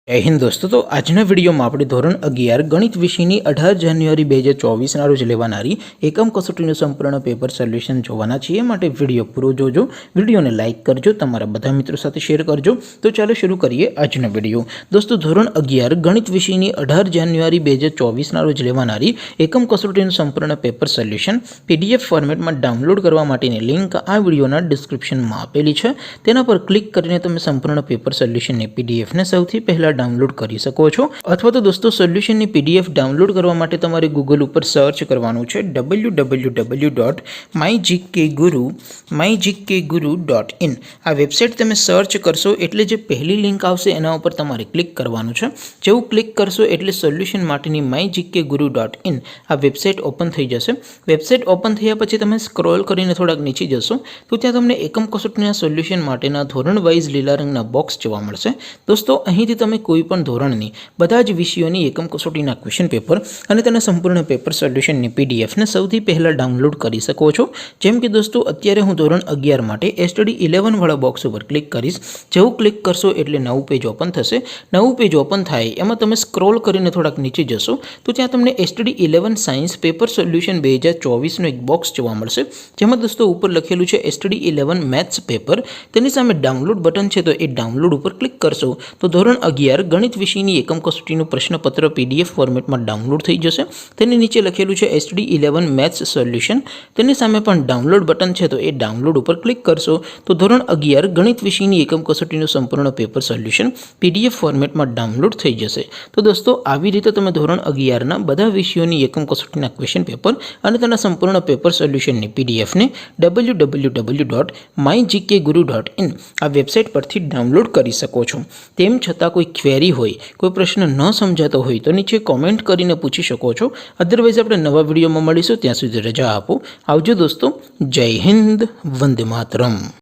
जय हिंद दोस्तों। तो आजना विडियो में આપણે ધોરણ 11 ગણિત વિષયની 18 જાન્યુઆરી 2024 ના રોજ લેવાનારી એકમ કસોટીનું સંપૂર્ણ પેપર સોલ્યુશન જોવાના છીએ। માટે વિડિયો પૂરો જોજો, વિડિયોને લાઈક કરજો, તમારા બધા મિત્રો સાથે શેર કરજો। તો ચાલો શરૂ કરીએ આજનો વિડિયો। દોસ્તો ધોરણ 11 ગણિત વિષયની 18 જાન્યુઆરી 2024 ના રોજ લેવાનારી એકમ કસોટીનું સંપૂર્ણ પેપર સોલ્યુશન પીડીએફ ફોર્મેટમાં ડાઉનલોડ કરવા માટેની લિંક આ વિડિયોના ડિસ્ક્રિપ્શનમાં આપેલી છે। તેના પર ક્લિક કરીને તમે સંપૂર્ણ પેપર સોલ્યુશનની પીડીએફને સૌથી પહેલા डाउनलॉड કરી શકો છો। અથવા તો દોસ્તો સોલ્યુશનની પીડીએફ ડાઉનલોડ કરવા માટે તમારે ગૂગલ ઉપર સર્ચ કરવાનું છે www.mygkguru.in। આ વેબસાઇટ તમે સર્ચ કરશો એટલે જે પહેલી લિંક આવશે એના ઉપર તમારે ક્લિક કરવાનું છે। જેવું ક્લિક કરશો એટલે સોલ્યુશન માટેની mygkguru.in આ વેબસાઇટ ઓપન થઈ જશે। વેબસાઇટ ઓપન થયા પછી તમે સ્ક્રોલ કરીને થોડાક નીચે જશો તો ત્યાં તમને એકમ કસોટીના સોલ્યુશન માટેના ધોરણ વાઇઝ લીલા રંગના બોક્સ જોવા મળશે। દોસ્તો અહીંથી તમે કોઈપણ ધોરણની બધા જ વિષયોની એકમ કસોટીના ક્વેશ્ચન પેપર અને તેના સંપૂર્ણ પેપર સોલ્યુશનની પીડીએફને સૌથી પહેલાં ડાઉનલોડ કરી શકો છો। જેમ કે દોસ્તો અત્યારે હું ધોરણ 11 માટે એસટીડી 11 વાળા બોક્સ ઉપર ક્લિક કરીશ। જેવું ક્લિક કરશો એટલે નવું પેજ ઓપન થશે। નવું પેજ ઓપન થાય એમાં તમે સ્ક્રોલ કરીને થોડાક નીચે જશો તો ત્યાં તમને એસટીડી 11 સાયન્સ પેપર સોલ્યુશન 2024નું એક બોક્સ જોવા મળશે। જેમાં દોસ્તો ઉપર લખેલું છે એસટીડી 11 મેથ્સ પેપર। તેની સામે ડાઉનલોડ બટન છે તો એ ડાઉનલોડ ઉપર ક્લિક કરશો તો ધોરણ 11 ગણિત વિષયની એકમ કસોટીનું પ્રશ્નપત્ર પીડીએફ ફોર્મેટમાં ડાઉનલોડ થઈ જશે। તેની નીચે લખેલું છે એસટીડી 11 મેથ્સ સોલ્યુશન। તેની સામે પણ ડાઉનલોડ બટન છે તો એ ડાઉનલોડ ઉપર ક્લિક કરશો તો ધોરણ 11 ગણિત વિષયની એકમ કસોટીનું સંપૂર્ણ પેપર સોલ્યુશન પીડીએફ ફોર્મેટમાં ડાઉનલોડ થઈ જશે। તો દોસ્તો આવી રીતે તમે ધોરણ 11ના બધા વિષયોની એકમ કસોટીના ક્વેશ્ચન પેપર અને તેના સંપૂર્ણ પેપર સોલ્યુશનની પીડીએફને www.mygkguru.in આ વેબસાઇટ પરથી ડાઉનલોડ કરી શકો છો। તેમ છતાં કોઈ ક્વેરી હોય, કોઈ પ્રશ્ન ન સમજાતો હોય તો નીચે કોમેન્ટ કરીને પૂછી શકો છો। અધરવાઇઝ આપણે નવા વિડીયોમાં મળીશું, ત્યાં સુધી રજા આપો। આવજો દોસ્તો। જય હિન્દ, વંદે માતરમ।